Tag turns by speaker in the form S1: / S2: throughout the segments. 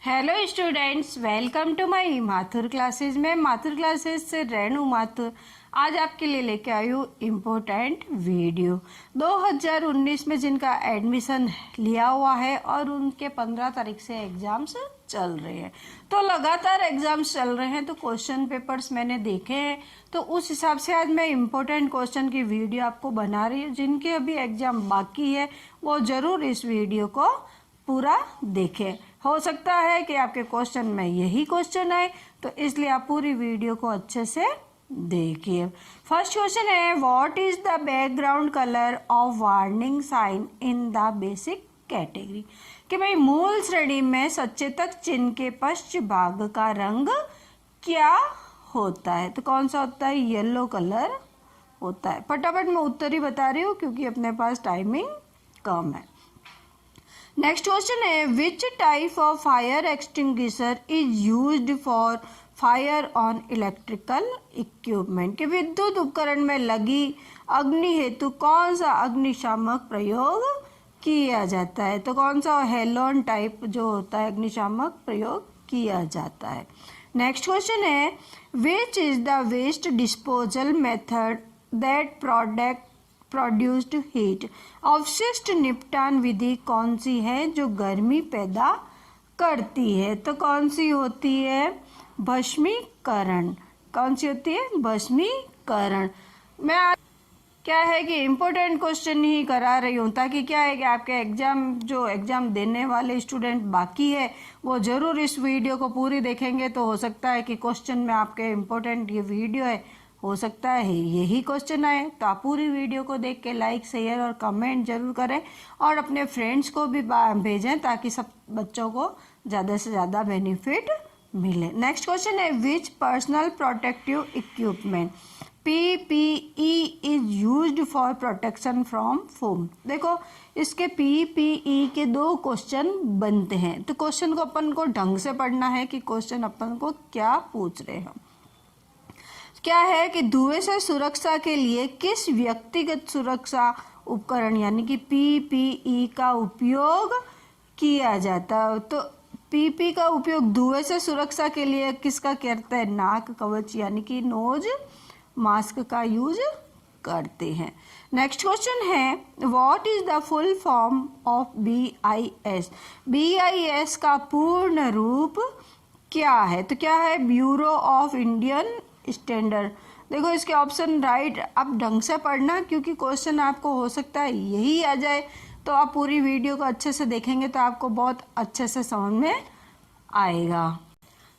S1: Hello students, welcome to my Mathur classes. मैं Mathur classes से रेणु माथुर आज आपके लिए लेके आई हूँ इम्पोर्टेंट वीडियो। 2019 में जिनका एडमिशन लिया हुआ है और उनके 15 तारीख से एग्ज़ाम्स चल रहे हैं, तो लगातार एग्ज़ाम्स चल रहे हैं, तो क्वेश्चन पेपर्स मैंने देखे हैं, तो उस हिसाब से आज मैं इम्पोर्टेंट क्वेश्चन की वीडियो आपको बना रही हूँ। जिनके अभी एग्ज़ाम बाकी है वो ज़रूर इस वीडियो को पूरा देखें। हो सकता है कि आपके क्वेश्चन में यही क्वेश्चन आए, तो इसलिए आप पूरी वीडियो को अच्छे से देखिए। फर्स्ट क्वेश्चन है, what is the background colour of warning sign in the basic category. कि भाई मूल श्रेणी में सचेतक चिन्ह के पश्च भाग का रंग क्या होता है, तो कौन सा होता है? येलो कलर होता है। फटाफट मैं उत्तर ही बता रही हूँ क्योंकि अपने पास टाइमिंग कम है। नेक्स्ट क्वेश्चन है, which type of fire extinguisher is used for fire on electrical equipment. कि विद्युत उपकरण में लगी अग्नि हेतु कौन सा अग्निशामक प्रयोग किया जाता है, तो कौन सा हेलोन टाइप जो होता है अग्निशामक प्रयोग किया जाता है। नेक्स्ट क्वेश्चन है, which is the waste disposal method that produced heat. अवशिष्ट निपटान विधि कौन सी है जो गर्मी पैदा करती है, तो कौन सी होती है? भस्मीकरण। कौन सी होती है? भस्मीकरण। मैं क्या है कि इम्पोर्टेंट क्वेश्चन ही करा रही हूँ, ताकि क्या है कि आपके एग्ज़ाम देने वाले स्टूडेंट बाकी है वो ज़रूर इस वीडियो को पूरी देखेंगे, तो हो सकता है कि क्वेश्चन में आपके इम्पोर्टेंट ये वीडियो है, हो सकता है यही क्वेश्चन आए। तो आप पूरी वीडियो को देख के लाइक शेयर और कमेंट जरूर करें और अपने फ्रेंड्स को भी भेजें ताकि सब बच्चों को ज़्यादा से ज़्यादा बेनिफिट मिले। नेक्स्ट क्वेश्चन है, which personal protective equipment PPE is used for protection from foam. देखो इसके PPE के 2 क्वेश्चन बनते हैं, तो क्वेश्चन को अपन को ढंग से पढ़ना है कि क्वेश्चन अपन को क्या पूछ रहे हैं। क्या है कि धुएं से सुरक्षा के लिए किस व्यक्तिगत सुरक्षा उपकरण यानी कि PPE का उपयोग किया जाता है, तो PP का उपयोग धुएं से सुरक्षा के लिए किसका करते हैं? नाक कवच यानी कि नोज मास्क का यूज करते हैं। नेक्स्ट क्वेश्चन है, what is the full form of BIS। BIS का पूर्ण रूप क्या है, तो क्या है? Bureau of Indian standard. देखो इसके ऑप्शन राइट आप ढंग से पढ़ना, क्योंकि क्वेश्चन आपको हो सकता है यही आ जाए, तो आप पूरी वीडियो को अच्छे से देखेंगे तो आपको बहुत अच्छे से समझ में आएगा।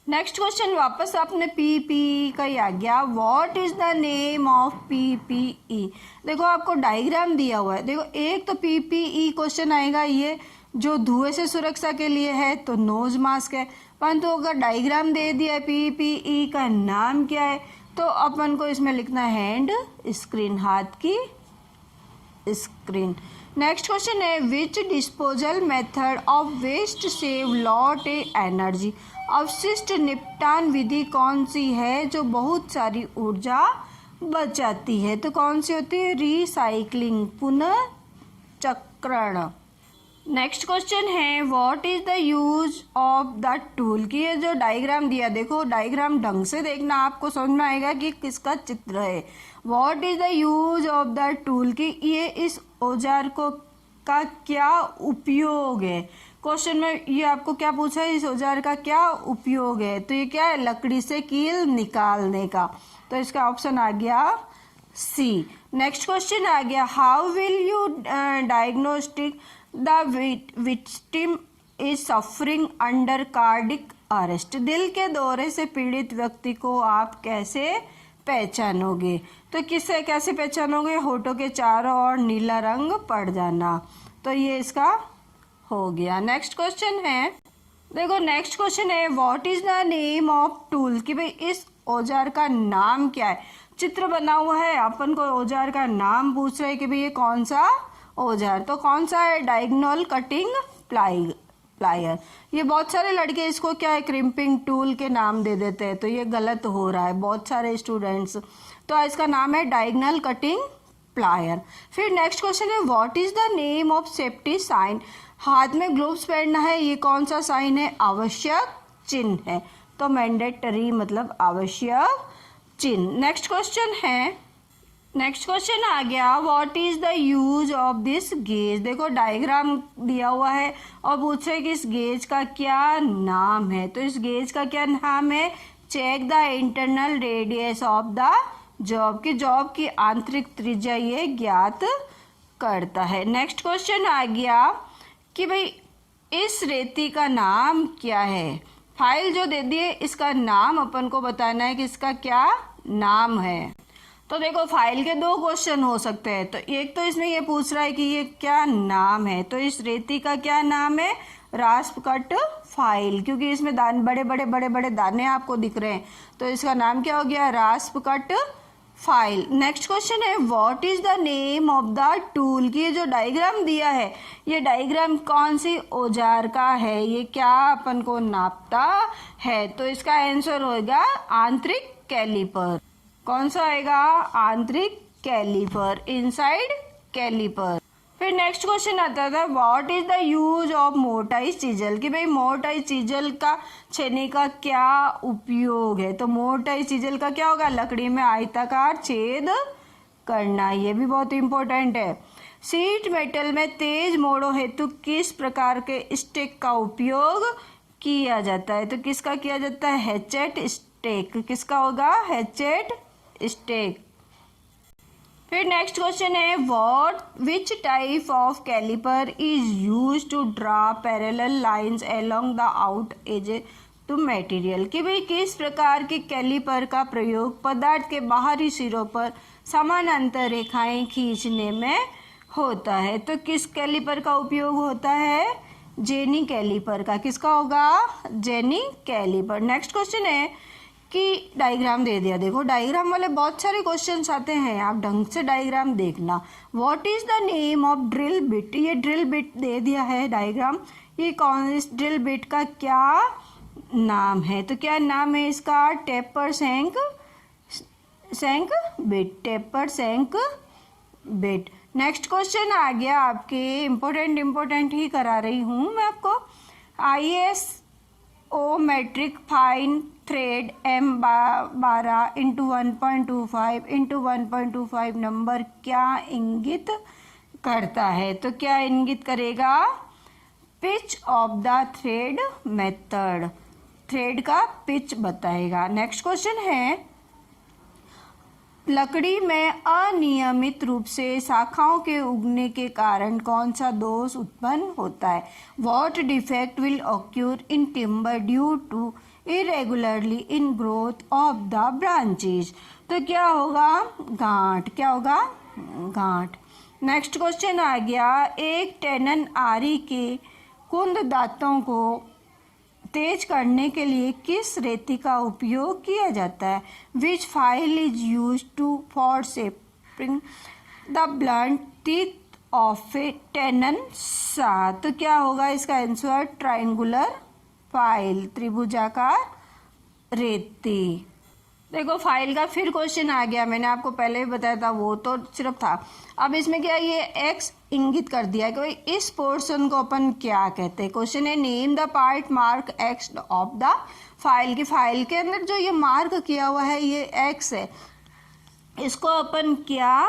S1: नेक्स्ट क्वेश्चन वापस आपने PPE का ही आ गया, what is the name of PPE। देखो आपको डायग्राम दिया हुआ है, देखो एक तो PPE क्वेश्चन आएगा ये जो धुएं से सुरक्षा के लिए है, तो नोज मास्क है, परंतु अगर डायग्राम दे दिया है PPE का नाम क्या है, तो अपन को इसमें लिखना है हैंड स्क्रीन, हाथ की स्क्रीन। नेक्स्ट क्वेश्चन है, which disposal method of waste save lot energy. अवशिष्ट निपटान विधि कौन सी है जो बहुत सारी ऊर्जा बचाती है, तो कौन सी होती है? रिसाइकलिंग, पुनर्चक्रण। नेक्स्ट क्वेश्चन है, what is the use of the tool. की ये जो डायग्राम दिया, देखो डायग्राम ढंग से देखना, आपको समझ में आएगा कि किसका चित्र है। What is the use of the tool, की ये इस औजार को का क्या उपयोग है। क्वेश्चन में ये आपको क्या पूछा है, इस औजार का क्या उपयोग है, तो ये क्या है? लकड़ी से कील निकालने का, तो इसका ऑप्शन आ गया C। नेक्स्ट क्वेश्चन आ गया, how will you diagnostic the victim is suffering under cardiac arrest. दिल के दौरे से पीड़ित व्यक्ति को आप कैसे पहचानोगे, तो किससे कैसे पहचानोगे? होठों के चारों ओर नीला रंग पड़ जाना, तो ये इसका हो गया। नेक्स्ट क्वेश्चन है, देखो नेक्स्ट क्वेश्चन है, what is the name of tool. कि भाई इस औजार का नाम क्या है। चित्र बना हुआ है, अपन को औजार का नाम पूछ रहे हैं कि भाई ये कौन सा औजार, तो कौन सा है? Diagonal cutting plier. ये बहुत सारे लड़के इसको क्या है? क्रिम्पिंग टूल के नाम दे देते हैं, तो ये गलत हो रहा है बहुत सारे स्टूडेंट्स, तो इसका नाम है डायगोनल कटिंग प्लायर। फिर नेक्स्ट क्वेश्चन है, what is the name of safety sign हाथ में ग्लोव्स पहनना है, ये कौन सा साइन है? आवश्यक चिन्ह है। तो मैंडेटरी मतलब आवश्यक चिन्ह। नेक्स्ट क्वेश्चन आ गया, what is the use of this gauge. देखो डायग्राम दिया हुआ है और पूछ रहे कि इस गेज का क्या नाम है। तो इस गेज का क्या नाम है? Check the internal radius of the job, की जॉब की आंतरिक त्रिज्या ये ज्ञात करता है। नेक्स्ट क्वेश्चन आ गया कि भाई इस रेती का नाम क्या है। फाइल जो दे दिए इसका नाम अपन को बताना है कि इसका क्या नाम है। तो देखो फाइल के दो क्वेश्चन हो सकते हैं। तो एक तो इसमें ये पूछ रहा है कि ये क्या नाम है। तो इस रेती का क्या नाम है? रास्प कट फाइल, क्योंकि इसमें बड़े बड़े दाने आपको दिख रहे हैं। तो इसका नाम क्या हो गया? Rasp cut file. Next question है, what is the name of the tool. की ये जो डायग्राम दिया है ये डायग्राम कौन सी औजार का है? ये क्या अपन को नापता है? तो इसका आंसर होगा आंतरिक कैलिपर। कौन सा आएगा? आंतरिक कैलिपर, इनसाइड कैलिपर। फिर नेक्स्ट क्वेश्चन आता था, what is the use of मोटाई चीजल। कि भाई मोटाई चीजल का छेनी का क्या उपयोग है। तो मोटाई चीजल का क्या होगा? लकड़ी में आयताकार छेद करना, ये भी बहुत इंपॉर्टेंट है। शीट मेटल में तेज मोड़ों हेतु किस प्रकार के स्टेक का उपयोग किया जाता है। तो किसका किया जाता है? Hatchet stake. किसका होगा? Hatchet stake. फिर नेक्स्ट क्वेश्चन है, which type of calliper is use to draw parallel lines along the out edge to material. कि भाई किस प्रकार के कैलिपर का प्रयोग पदार्थ के बाहरी सिरों पर समानांतर रेखाएं खींचने में होता है। तो किस कैलिपर का उपयोग होता है? जेनी कैलिपर का। किसका होगा? Jenny caliper. नेक्स्ट क्वेश्चन है कि डायग्राम दे दिया। देखो डायग्राम वाले बहुत सारे क्वेश्चंस आते हैं, आप ढंग से डायग्राम देखना। What is the name of drill bit. ये ड्रिल बिट दे दिया है डायग्राम, ये कौन, इस ड्रिल बिट का क्या नाम है। तो क्या नाम है इसका? Taper shank bit, taper shank bit. Next question आ गया आपके, इंपॉर्टेंट ही करा रही हूँ मैं आपको। ISO metric fine thread M12 into 1.25 into 1.25 number क्या इंगित करता है। तो क्या इंगित करेगा? Pitch of the thread method, thread का पिच बताएगा। नेक्स्ट क्वेश्चन है, लकड़ी में अनियमित रूप से शाखाओं के उगने के कारण कौन सा दोष उत्पन्न होता है। What defect will occur in timber due to irregularly in growth of the branches. तो क्या होगा? गांठ। क्या होगा? गांठ। नेक्स्ट क्वेश्चन आ गया, एक टेनन आरी के कुंद दांतों को तेज करने के लिए किस रेती का उपयोग किया जाता है। Which file is use to for shaping the blunt teeth of a tenon saw. तो क्या होगा इसका आंसर? ट्रायंगुलर फाइल, त्रिभुजाकार रेती। देखो फाइल का फिर क्वेश्चन आ गया, मैंने आपको पहले भी बताया था, वो तो सिर्फ था। अब इसमें क्या ये एक्स इंगित कर दिया है कि भाई इस पोर्शन को अपन क्या कहते हैं। क्वेश्चन है, name the part mark x of the file. की फाइल के अंदर जो ये मार्क किया हुआ है ये एक्स है, इसको अपन क्या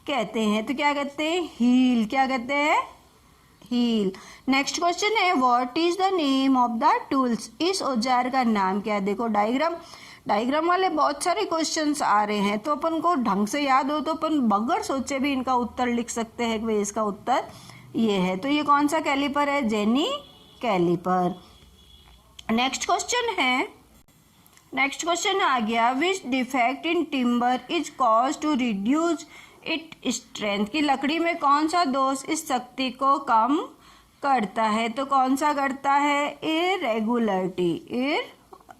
S1: कहते हैं। तो क्या कहते हैं? हील। क्या कहते हैं? हील। नेक्स्ट क्वेश्चन है, what is the name of the tools. इस औजार का नाम क्या है। देखो डायग्राम वाले बहुत सारे क्वेश्चंस आ रहे हैं, तो अपन को ढंग से याद हो तो अपन बगैर सोचे भी इनका उत्तर लिख सकते हैं कि भाई इसका उत्तर ये है। तो ये कौन सा कैलिपर है? Jenny caliper. नेक्स्ट क्वेश्चन आ गया, which defect in timber is cause to reduce it strength. की लकड़ी में कौन सा दोष इस शक्ति को कम करता है। तो कौन सा करता है?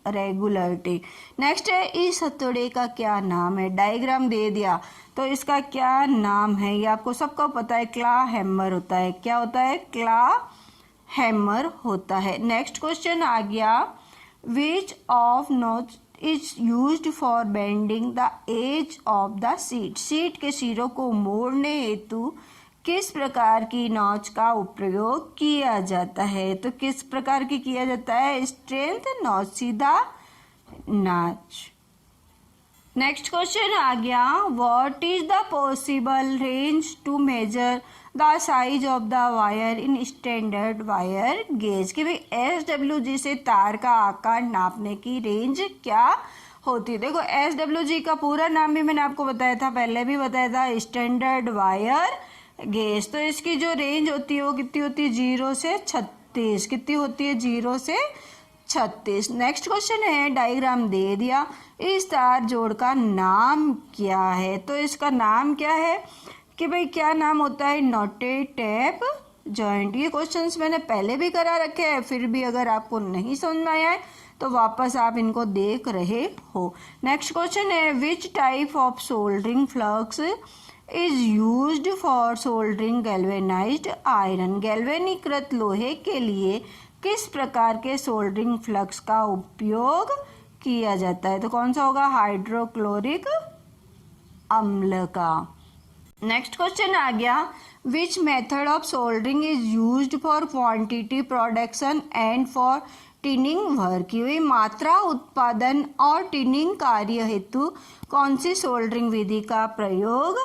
S1: इरेगुलरिटी। नेक्स्ट है, इस हथौड़े का क्या नाम है। डायग्राम दे दिया तो इसका क्या नाम है, ये आपको सबको पता है, क्ला हैमर होता है। क्या होता है? क्ला हैमर होता है। नेक्स्ट क्वेश्चन आ गया, which of notch is used for bending the edge of the sheet. Sheet के सिरों को मोड़ने हेतु किस प्रकार की नॉच का उपयोग किया जाता है? तो किस प्रकार की किया जाता है? स्ट्रेंथ नॉच, सीधा नाच। नेक्स्ट क्वेश्चन आ गया, what is the possible range to measure the size of the wire in standard wire gauge? कि भाई SWG से तार का आकार नापने की रेंज क्या होती है? देखो SWG का पूरा नाम भी मैंने आपको बताया था, पहले भी बताया था, स्टैंडर्ड वायर गेज। तो इसकी जो रेंज होती है वो कितनी होती है? 0 से 36। कितनी होती है? 0 से 36। नेक्स्ट क्वेश्चन है, डायग्राम दे दिया, इस तार जोड़ का नाम क्या है? तो इसका नाम क्या है कि भाई क्या नाम होता है? Noted tap joint. ये क्वेश्चंस मैंने पहले भी करा रखे हैं, फिर भी अगर आपको नहीं समझ में आया है तो वापस आप इनको देख रहे हो। नेक्स्ट क्वेश्चन है, which type of soldering flux is used for soldering galvanised iron? गैल्वेनीकृत लोहे के लिए किस प्रकार के सोल्डरिंग फ्लक्स का उपयोग किया जाता है? तो कौन सा होगा? हाइड्रोक्लोरिक अम्ल का। नेक्स्ट क्वेश्चन आ गया, which method of soldering is used for quantity production and for tinning work? हुई मात्रा उत्पादन और टिनिंग कार्य हेतु कौन सी सोल्डरिंग विधि का प्रयोग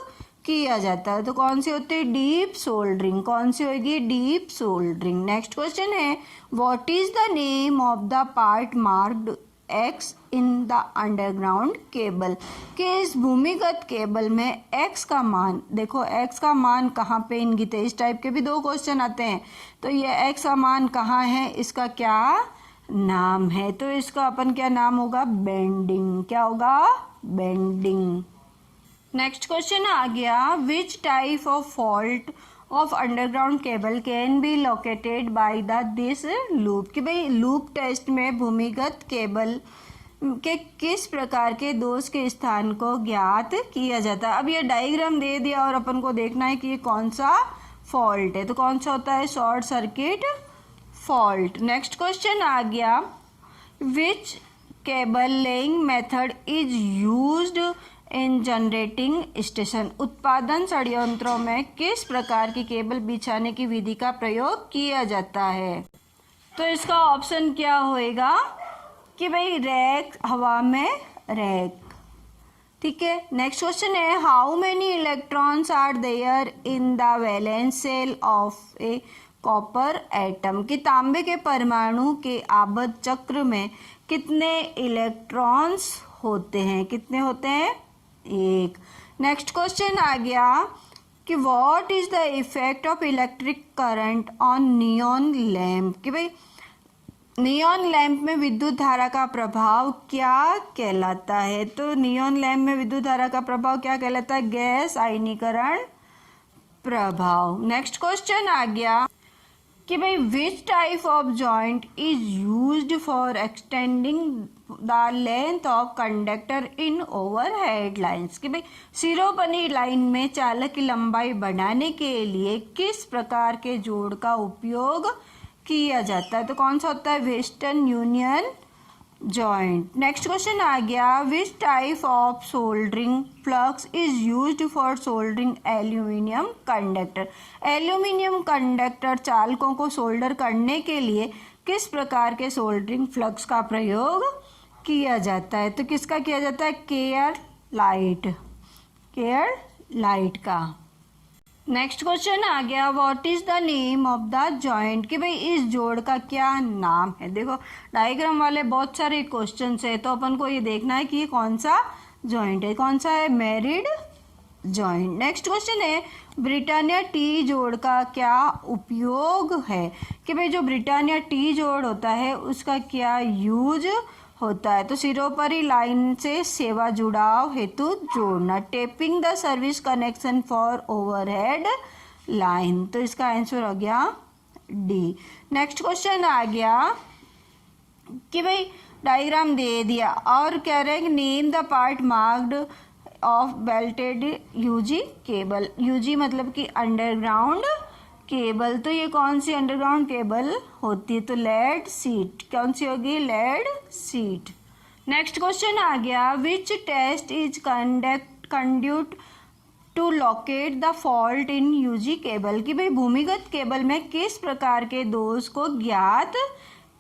S1: किया जाता है? तो कौन सी होती है? Deep soldering. कौन सी होगी? Deep soldering. नेक्स्ट क्वेश्चन है, what is the name of the part marked X in the underground cable? कि इस भूमिगत केबल में X का मान, देखो X का मान कहाँ पे इंगित है? इस टाइप के भी 2 क्वेश्चन आते हैं। तो ये X का मान कहाँ है? इसका क्या नाम है? तो इसका अपन क्या नाम होगा? बेंडिंग। क्या होगा? बेंडिंग। नेक्स्ट क्वेश्चन आ गया, which type of fault of underground cable can be located by the this loop? कि भाई लूप टेस्ट में भूमिगत केबल के किस प्रकार के दोष के स्थान को ज्ञात किया जाता है? अब ये डायग्राम दे दिया और अपन को देखना है कि ये कौन सा फॉल्ट है। तो कौन सा होता है? Short circuit fault. Next question आ गया, which cable laying method is used in generating station? उत्पादन षड्यंत्रों में किस प्रकार की केबल बिछाने की विधि का प्रयोग किया जाता है? तो इसका ऑप्शन क्या होएगा कि भाई रैक, हवा में रैक। ठीक है। नेक्स्ट क्वेश्चन है, how many electrons are there in the valence shell of a copper atom? कि तांबे के परमाणु के आबद्ध चक्र में कितने इलेक्ट्रॉन्स होते हैं? कितने होते हैं? 1। नेक्स्ट क्वेश्चन आ गया कि what is the effect of electric current on neon lamp? कि भाई नियॉन लैम्प में विद्युत धारा का प्रभाव क्या कहलाता है? तो नियॉन लैम्प में विद्युत धारा का प्रभाव क्या कहलाता है? गैस आयनीकरण प्रभाव। नेक्स्ट क्वेश्चन आ गया कि भाई which type of joint is used for extending the length of conductor in overhead lines? कि भाई सिरोपनी लाइन में चालक की लंबाई बढ़ाने के लिए किस प्रकार के जोड़ का उपयोग किया जाता है? तो कौन सा होता है? Western union joint. Next question आ गया, which type of soldering flux is used for soldering aluminium conductor? Aluminium conductor चालकों को सोल्डर करने के लिए किस प्रकार के सोल्डरिंग फ्लक्स का प्रयोग किया जाता है? तो किसका किया जाता है? केयर लाइट का। नेक्स्ट क्वेश्चन आ गया, what is the name of the joint? कि भाई इस जोड़ का क्या नाम है? देखो डायग्राम वाले बहुत सारे क्वेश्चन है, तो अपन को ये देखना है कि ये कौन सा जॉइंट है। कौन सा है? Married joint. नेक्स्ट क्वेश्चन है, ब्रिटानिया टी जोड़ का क्या उपयोग है? कि भाई जो ब्रिटानिया टी जोड़ होता है उसका क्या यूज होता है? तो सिरोपरी लाइन से सेवा जुड़ाव हेतु जोड़ना। Tapping the service connection for overhead line. तो इसका आंसर हो गया डी। नेक्स्ट क्वेश्चन आ गया कि भाई डायग्राम दे दिया और कह रहे हैं कि name the part marked of belted UG cable. UG मतलब कि अंडरग्राउंड केबल। तो ये कौन सी अंडरग्राउंड केबल होती है? तो लेड सीट। कौन सी होगी? Lead sheath. नेक्स्ट क्वेश्चन आ गया, which test is conduct to locate the fault in UG cable, कि भाई भूमिगत केबल में किस प्रकार के दोष को ज्ञात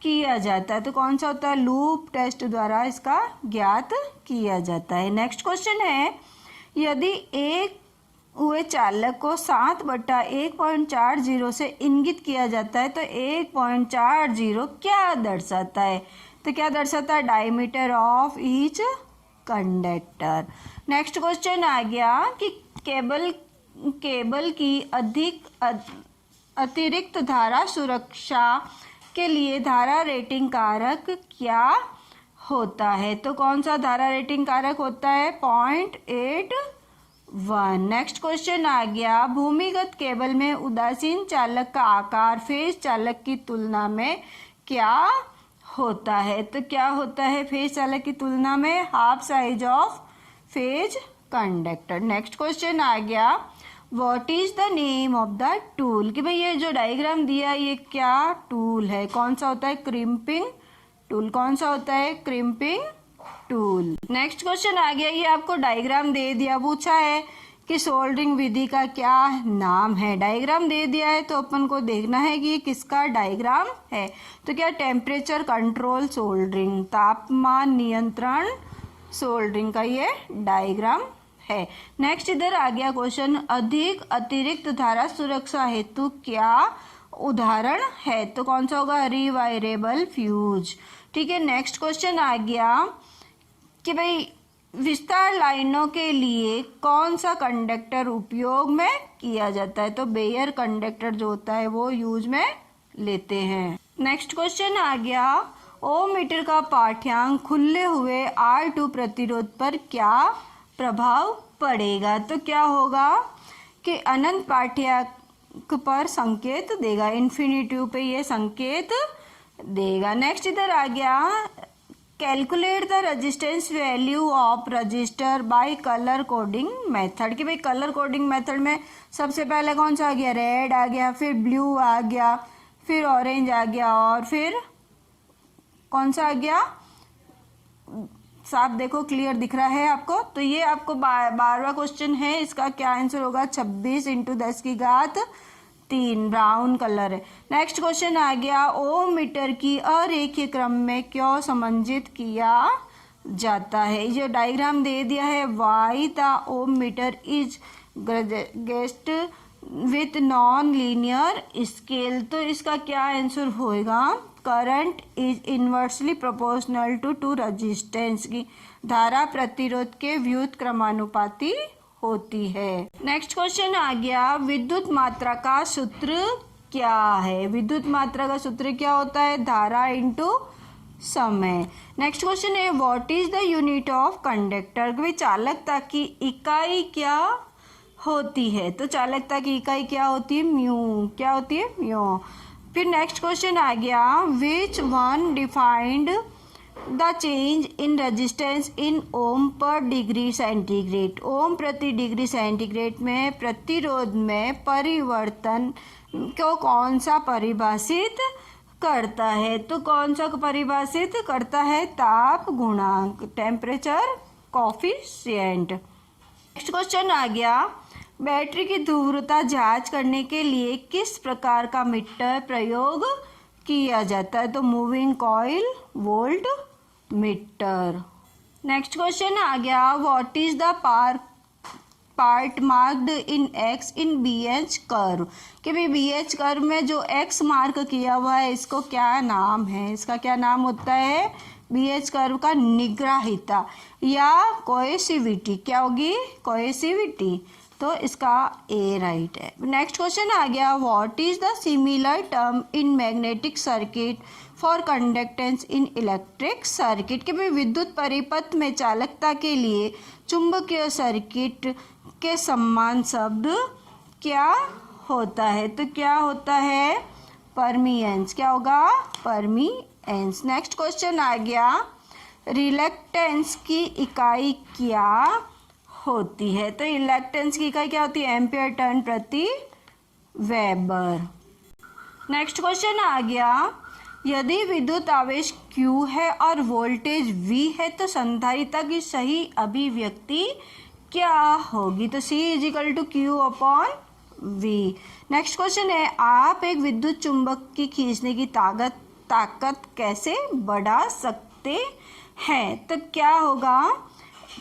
S1: किया जाता है। तो कौन सा होता है, लूप टेस्ट द्वारा इसका ज्ञात किया जाता है। नेक्स्ट क्वेश्चन है, यदि एक हुए चालक को 7/1.40 से इंगित किया जाता है तो 1.40 क्या दर्शाता है। तो क्या दर्शाता है, diameter of each conductor. Next question आ गया कि केबल की अतिरिक्त धारा सुरक्षा के लिए धारा रेटिंग कारक क्या होता है। तो कौन सा धारा रेटिंग कारक होता है, 0.81। नेक्स्ट क्वेश्चन आ गया, भूमिगत केबल में उदासीन चालक का आकार फेज चालक की तुलना में क्या होता है। तो क्या होता है फेज चालक की तुलना में, half size of phase conductor. Next question आ गया, what is the name of the tool, कि भाई ये जो डायग्राम दिया ये क्या टूल है, कौन सा होता है, क्रिम्पिंग टूल। कौन सा होता है, क्रिम्पिंग टूल। नेक्स्ट क्वेश्चन आ गया, ये आपको डायग्राम दे दिया, पूछा है कि सोल्डरिंग विधि का क्या नाम है। डायग्राम दे दिया है तो अपन को देखना है कि ये किसका डायग्राम है। तो क्या, टेम्परेचर कंट्रोल सोल्डरिंग, तापमान नियंत्रण सोल्डरिंग का ये डायग्राम है। नेक्स्ट इधर आ गया क्वेश्चन, अधिक अतिरिक्त धारा सुरक्षा हेतु क्या उदाहरण है। तो कौन सा होगा, रिवायरेबल फ्यूज। ठीक है। नेक्स्ट क्वेश्चन आ गया कि भाई विस्तार लाइनों के लिए कौन सा कंडक्टर उपयोग में किया जाता है। तो बेयर कंडक्टर जो होता है वो यूज में लेते हैं। नेक्स्ट क्वेश्चन आ गया, ओम मीटर का पाठ्यांक खुले हुए R2 प्रतिरोध पर क्या प्रभाव पड़ेगा। तो क्या होगा कि अनंत पाठ्यांक पर संकेत देगा, इन्फिनिटी पे ये संकेत देगा। नेक्स्ट इधर आ गया, calculate the resistance value of resistor by colour coding method, कि भाई कलर कोडिंग मेथड में सबसे पहले कौन सा आ गया, रेड आ गया, फिर ब्लू आ गया, फिर ऑरेंज आ गया और फिर कौन सा आ गया, साफ देखो क्लियर दिख रहा है आपको। तो ये आपको 12वां क्वेश्चन है, इसका क्या आंसर होगा, 26 × 10⁻³ ब्राउन कलर है। नेक्स्ट क्वेश्चन आ गया, ओम मीटर की अरेखीय क्रम में क्यों समंजित किया जाता है। ये डायग्राम दे दिया है, why the ohm meter is guest with non linear scale. तो इसका क्या आंसर होएगा, current is inversely proportional to resistance, की धारा प्रतिरोध के व्युत क्रमानुपाती होती है। नेक्स्ट क्वेश्चन आ गया, विद्युत मात्रा का सूत्र क्या है। विद्युत मात्रा का सूत्र क्या होता है, धारा इंटू समय। नेक्स्ट क्वेश्चन है, what is the unit of conductor, चालकता की इकाई क्या होती है। तो चालकता की इकाई क्या होती है, म्यू। क्या होती है, म्यू। फिर नेक्स्ट क्वेश्चन आ गया, which one defined the change in resistance in ohm per degree centigrade. ओम प्रति डिग्री सेंटीग्रेड में प्रतिरोध में परिवर्तन को कौन सा परिभाषित करता है। तो कौन सा परिभाषित करता है, ताप गुणांक, टेम्परेचर कोफिशिएंट। नेक्स्ट क्वेश्चन आ गया, बैटरी की ध्रुवता जांच करने के लिए किस प्रकार का मीटर प्रयोग किया जाता है। तो moving coil volt meter. Next question आ गया, what is the part marked in X in BH curve, कि भाई BH कर्व में जो एक्स मार्क किया हुआ है इसको क्या नाम है। इसका क्या नाम होता है, BH कर्व का निग्राहिता या कोएसिविटी। क्या होगी, कोएसिविटी। तो इसका ए राइट है। नेक्स्ट क्वेश्चन आ गया, what is the similar term in magnetic circuit for conductance in electric circuit, कि भाई विद्युत परिपथ में चालकता के लिए चुंबकीय सर्किट के समान शब्द क्या होता है। तो क्या होता है, परमिएंस। क्या होगा, परमिएंस। नेक्स्ट क्वेश्चन आ गया, रिलक्टेंस की इकाई क्या होती है। तो रिलक्टेंस की इकाई क्या होती है, एम्पियर टर्न प्रति वेबर। नेक्स्ट क्वेश्चन आ गया, यदि विद्युत आवेश Q है और वोल्टेज V है तो संधारिता की सही अभिव्यक्ति क्या होगी? तो C is equal to Q upon V। Next question है, आप एक विद्युत चुंबक की खींचने की ताकत कैसे बढ़ा सकते हैं? तो क्या होगा?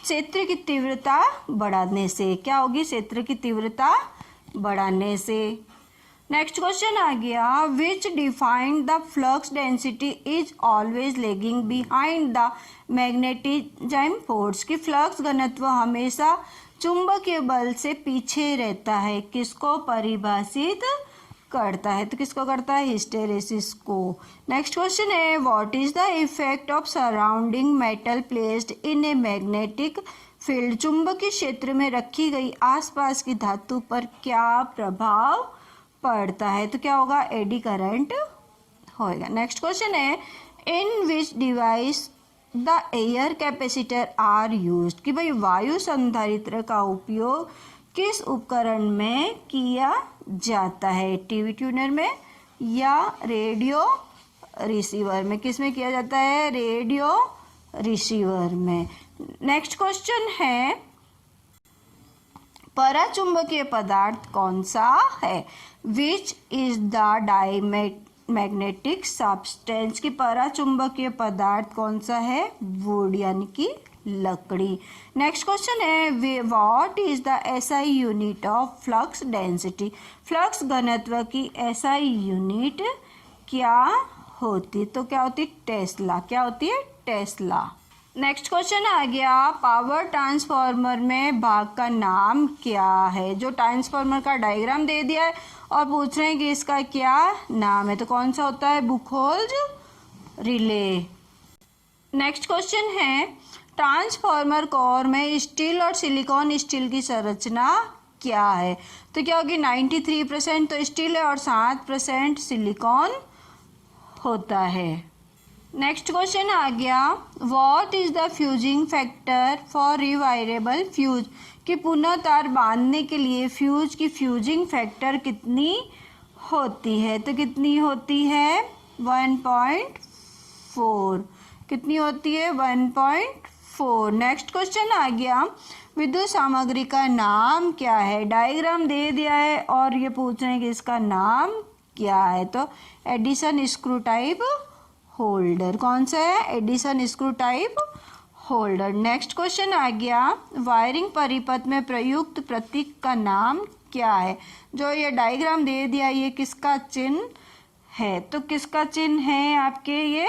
S1: क्षेत्र की तीव्रता बढ़ाने से। क्या होगी? क्षेत्र की तीव्रता बढ़ाने से। नेक्स्ट क्वेश्चन आ गया, which defined the flux density is always lagging behind the magnetism force. की फ्लक्स घनत्व हमेशा चुंबकीय बल से पीछे रहता है। किसको परिभाषित करता है? तो किसको करता है? हिस्टेरेसिस को। नेक्स्ट क्वेश्चन है, what is the effect of surrounding metal placed in a magnetic field. चुंबकीय क्षेत्र में रखी गई आसपास की धातु पर क्या प्रभाव पड़ता है? तो क्या होगा? एडी करंट होएगा। Next question is, in which device the air capacitor are used. कि भाई वायु संधारित्र का उपयोग किस उपकरण में किया जाता है? टीवी ट्यूनर में या रेडियो रिसीवर में? किस में किया जाता है? रेडियो रिसीवर में। नेक्स्ट क्वेश्चन है, पराचुंबकीय पदार्थ कौन सा है? Which is the magnetic substance. की पराचुंबकीय पदार्थ कौन सा है? वुड यानी कि लकड़ी। नेक्स्ट क्वेश्चन है, what is the SI unit of flux density. Flux घनत्व की एसआई यूनिट क्या होती? तो क्या होती? टेस्ला। क्या होती है? टेस्ला। नेक्स्ट क्वेश्चन आ गया, पावर ट्रांसफार्मर में भाग का नाम क्या है? जो ट्रांसफार्मर का डायग्राम दे दिया है और पूछ रहे हैं कि इसका क्या नाम है, तो कौन सा होता है? बुखोल्ज रिले। नेक्स्ट क्वेश्चन है, ट्रांसफार्मर कोर में स्टील और सिलिकॉन स्टील की संरचना क्या है? तो क्या होगी? 93% तो स्टील है और 7% सिलिकॉन होता है। नेक्स्ट क्वेश्चन आ गया, what is the fusing factor for rewirable fuse. कि पुनः तार बांधने के लिए फ्यूज की फ्यूजिंग फैक्टर कितनी होती है? तो कितनी होती है? 1.4। कितनी होती है? 1.4। नेक्स्ट क्वेश्चन आ गया, विद्युत सामग्री का नाम क्या है? डायग्राम दे दिया है और ये पूछ रहे हैं कि इसका नाम क्या है? तो एडिसन स्क्रू टाइप होल्डर। कौन सा है? Edison screw type holder. Next question आ गया, वायरिंग परिपथ में प्रयुक्त प्रतीक का नाम क्या है? जो ये डायग्राम दे दिया, ये किसका चिन्ह है? तो किसका चिन्ह है आपके? ये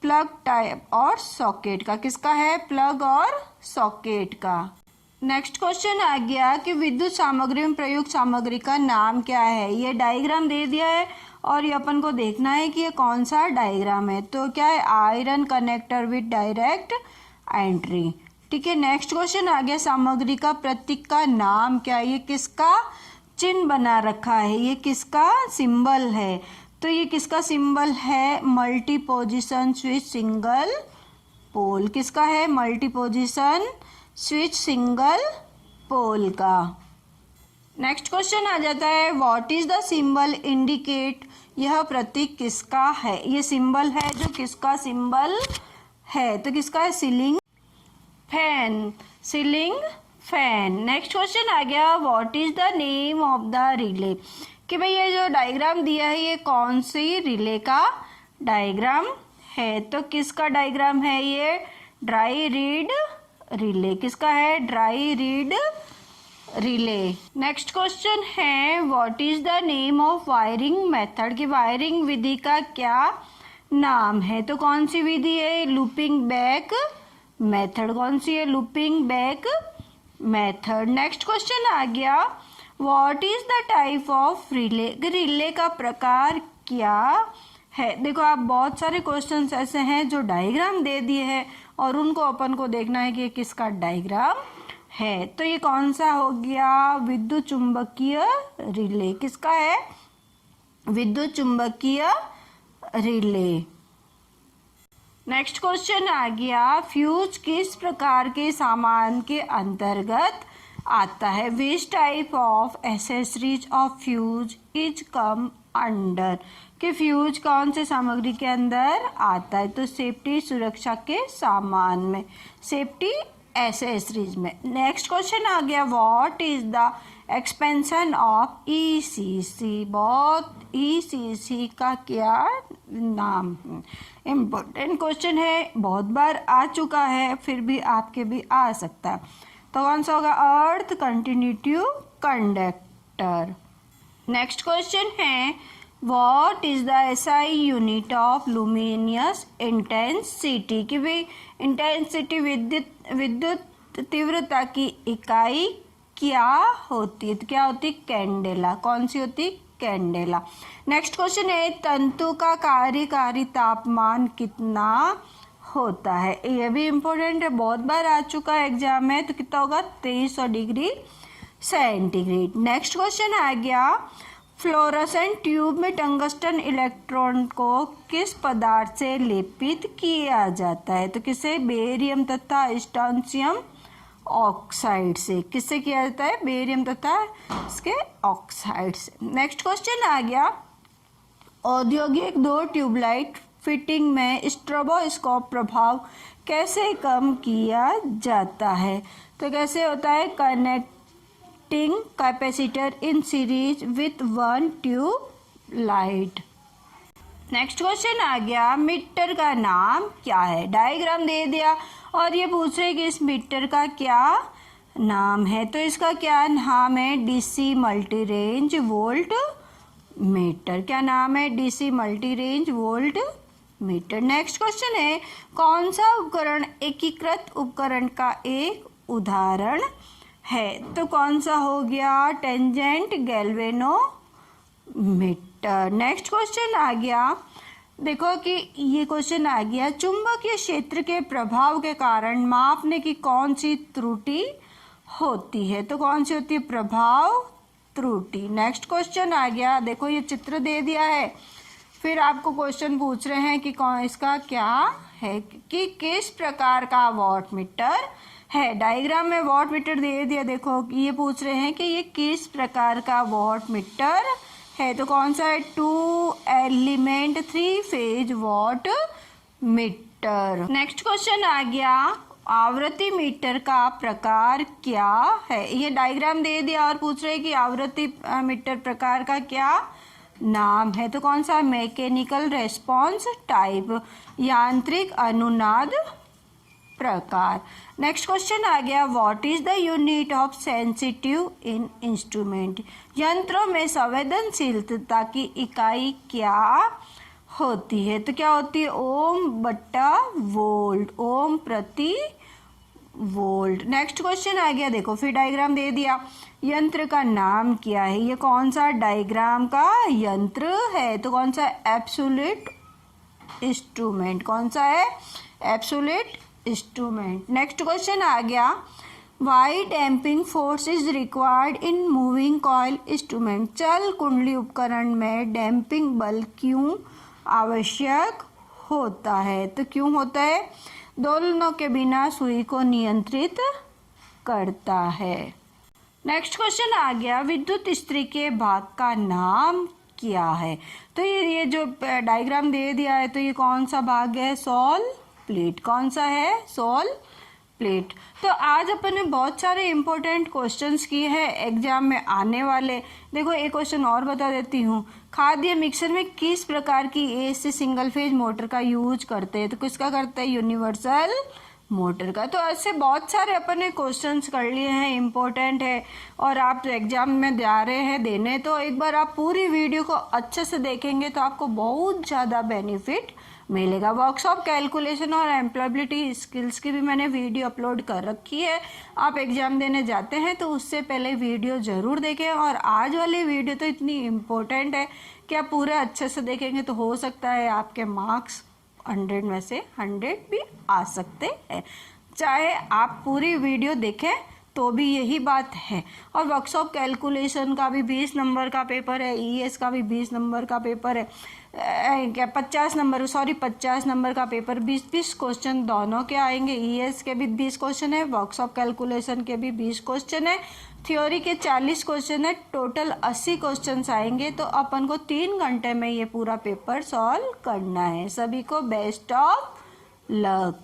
S1: प्लग टाइप और सॉकेट का। किसका है? प्लग और सॉकेट का। नेक्स्ट क्वेश्चन आ गया कि विद्युत सामग्री में प्रयुक्त सामग्री का नाम क्या है? ये डायग्राम दे दिया है और ये अपन को देखना है कि ये कौन सा डायग्राम है। तो क्या है? Iron connector with direct entry. ठीक है। नेक्स्ट क्वेश्चन आ गया, सामग्री का प्रतीक का नाम क्या है? ये किसका चिन्ह बना रखा है? ये किसका सिंबल है? तो ये किसका सिंबल है? Multi position switch single pole. किसका है? Multi position switch single pole का। नेक्स्ट क्वेश्चन आ जाता है, what is the symbol indicate. यह प्रतीक किसका है? ये सिंबल है जो किसका सिंबल है? तो किसका है? Ceiling fan. Ceiling fan. Next question आ गया, what is the name of the relay. कि भाई ये जो डायग्राम दिया है ये कौन सी रिले का डायग्राम है? तो किसका डायग्राम है? ये ड्राई रीड रिले। किसका है? Dry reed relay. Next question है, what is the name of wiring method. की वायरिंग विधि का क्या नाम है? तो कौन सी विधि है? Looping back method. कौन सी है? Looping back method. Next question आ गया, what is the type of relay. Relay का प्रकार क्या है? देखो आप बहुत सारे क्वेश्चंस ऐसे हैं जो डायग्राम दे दिए हैं और उनको अपन को देखना है कि किसका डायग्राम है। तो ये कौन सा हो गया? विद्युत चुंबकीय रिले। किसका है? विद्युत चुंबकीय रिले। नेक्स्ट क्वेश्चन आ गया, फ्यूज किस प्रकार के सामान के अंतर्गत आता है? Which type of accessories of fuse is come under. कि फ्यूज कौन से सामग्री के अंदर आता है? तो सेफ्टी सुरक्षा के सामान में। सेफ्टी एसेसरीज में। नेक्स्ट क्वेश्चन आ गया, what is the expansion of ECC. बहुत ईसीसी का क्या नाम है? इम्पोर्टेंट क्वेश्चन है, बहुत बार आ चुका है, फिर भी आपके भी आ सकता है। तो कौन सा होगा? अर्थ कंटिन्यूटी कंडक्टर। नेक्स्ट क्वेश्चन है, what is the SI unit of luminous intensity. कि भाई इंटेंसिटी विद्युत तीव्रता की इकाई क्या होती है? तो क्या होती है? कैंडेला। कौन सी होती? कैंडेला। नेक्स्ट क्वेश्चन है, तंतु का कार्यकारी तापमान कितना होता है? ये भी इम्पोर्टेंट है, बहुत बार आ चुका है एग्जाम में। तो कितना होगा? 2300 डिग्री सेंटीग्रेड। नेक्स्ट क्वेश्चन आ गया, फ्लोरोसेंट ट्यूब में टंगस्टन इलेक्ट्रॉन को किस पदार्थ से लेपित किया जाता है? तो किसे? बेरियम तथा स्ट्रोंशियम ऑक्साइड से। किससे किया जाता है? बेरियम तथा इसके ऑक्साइड से। नेक्स्ट क्वेश्चन आ गया, औद्योगिक 2 ट्यूबलाइट फिटिंग में स्ट्रोबोस्कोप प्रभाव कैसे कम किया जाता है? तो कैसे होता है? Connecting capacitor in series with 1 tube light. Next question आ गया, मीटर का नाम क्या है? डायग्राम दे दिया और ये पूछ रहे कि इस मीटर का क्या नाम है। तो इसका क्या नाम है? DC multi range volt meter. क्या नाम है? DC multi range volt meter. Next question है, कौन सा उपकरण एकीकृत उपकरण का एक उदाहरण है? तो कौन सा हो गया? Tangent galvanometer. नेक्स्ट क्वेश्चन आ गया, देखो कि ये क्वेश्चन आ गया, चुंबकीय क्षेत्र के प्रभाव के कारण मापने की कौन सी त्रुटि होती है? तो कौन सी होती है? प्रभाव त्रुटि। नेक्स्ट क्वेश्चन आ गया, देखो ये चित्र दे दिया है, फिर आपको क्वेश्चन पूछ रहे हैं कि कौन इसका क्या है, कि किस प्रकार का वॉट मीटर है। डायग्राम में वॉट मीटर दे दिया, देखो ये पूछ रहे हैं कि ये किस प्रकार का वॉट मीटर है। तो कौन सा है? 2 element 3 phase watt meter. Next question आ गया, आवृत्ति मीटर का प्रकार क्या है? ये डायग्राम दे दिया और पूछ रहे हैं कि आवृत्ति मीटर प्रकार का क्या नाम है। तो कौन सा? मैकेनिकल रेस्पॉन्स टाइप, यांत्रिक अनुनाद प्रकार। नेक्स्ट क्वेश्चन आ गया, what is the unit of sensitive in instrument. यंत्रों में संवेदनशीलता की इकाई क्या होती है? तो क्या होती है? ओम बट्टा वोल्ट, ओम प्रति वोल्ट। नेक्स्ट क्वेश्चन आ गया, देखो फिर डायग्राम दे दिया, यंत्र का नाम क्या है? ये कौन सा डायग्राम का यंत्र है? तो कौन सा? Absolute instrument. कौन सा है? Absolute instrument. नेक्स्ट क्वेश्चन आ गया, why damping force is required in moving coil instrument. चल कुंडली उपकरण में डैम्पिंग बल क्यों आवश्यक होता है? तो क्यों होता है? दोलनों के बिना सुई को नियंत्रित करता है। नेक्स्ट क्वेश्चन आ गया, विद्युत इस्त्री के भाग का नाम क्या है? तो ये जो डायग्राम दे दिया है, तो ये कौन सा भाग है? Soul plate. कौन सा है? Soul plate. तो आज अपन ने बहुत सारे इंपॉर्टेंट क्वेश्चंस किए हैं एग्जाम में आने वाले। देखो एक क्वेश्चन और बता देती हूँ, खाद्य मिक्सर में किस प्रकार की एसी सिंगल फेज मोटर का यूज करते हैं? तो किसका करते हैं? यूनिवर्सल मोटर का। तो ऐसे बहुत सारे अपन ने क्वेश्चंस कर लिए हैं, इम्पोर्टेंट है, और आप एग्जाम में जा रहे हैं देने, तो एक बार आप पूरी वीडियो को अच्छे से देखेंगे तो आपको बहुत ज़्यादा बेनिफिट मिलेगा। वर्कशॉप कैलकुलेशन और एम्प्लॉयबिलिटी स्किल्स की भी मैंने वीडियो अपलोड कर रखी है। आप एग्जाम देने जाते हैं तो उससे पहले वीडियो ज़रूर देखें, और आज वाली वीडियो तो इतनी इम्पोर्टेंट है कि आप पूरे अच्छे से देखेंगे तो हो सकता है आपके मार्क्स 100 में से 100 भी आ सकते हैं। चाहे आप पूरी वीडियो देखें तो भी यही बात है। और वर्कशॉप कैलकुलेशन का भी 20 नंबर का पेपर है, ईएस का भी 20 नंबर का पेपर है, 50 नंबर का पेपर, 20 क्वेश्चन दोनों के आएंगे। ईएस के भी 20 क्वेश्चन है, वर्कशॉप कैलकुलेशन के भी 20 क्वेश्चन है, थ्योरी के 40 क्वेश्चन है, टोटल 80 क्वेश्चन आएंगे। तो अपन को 3 घंटे में ये पूरा पेपर सॉल्व करना है। सभी को बेस्ट ऑफ लक।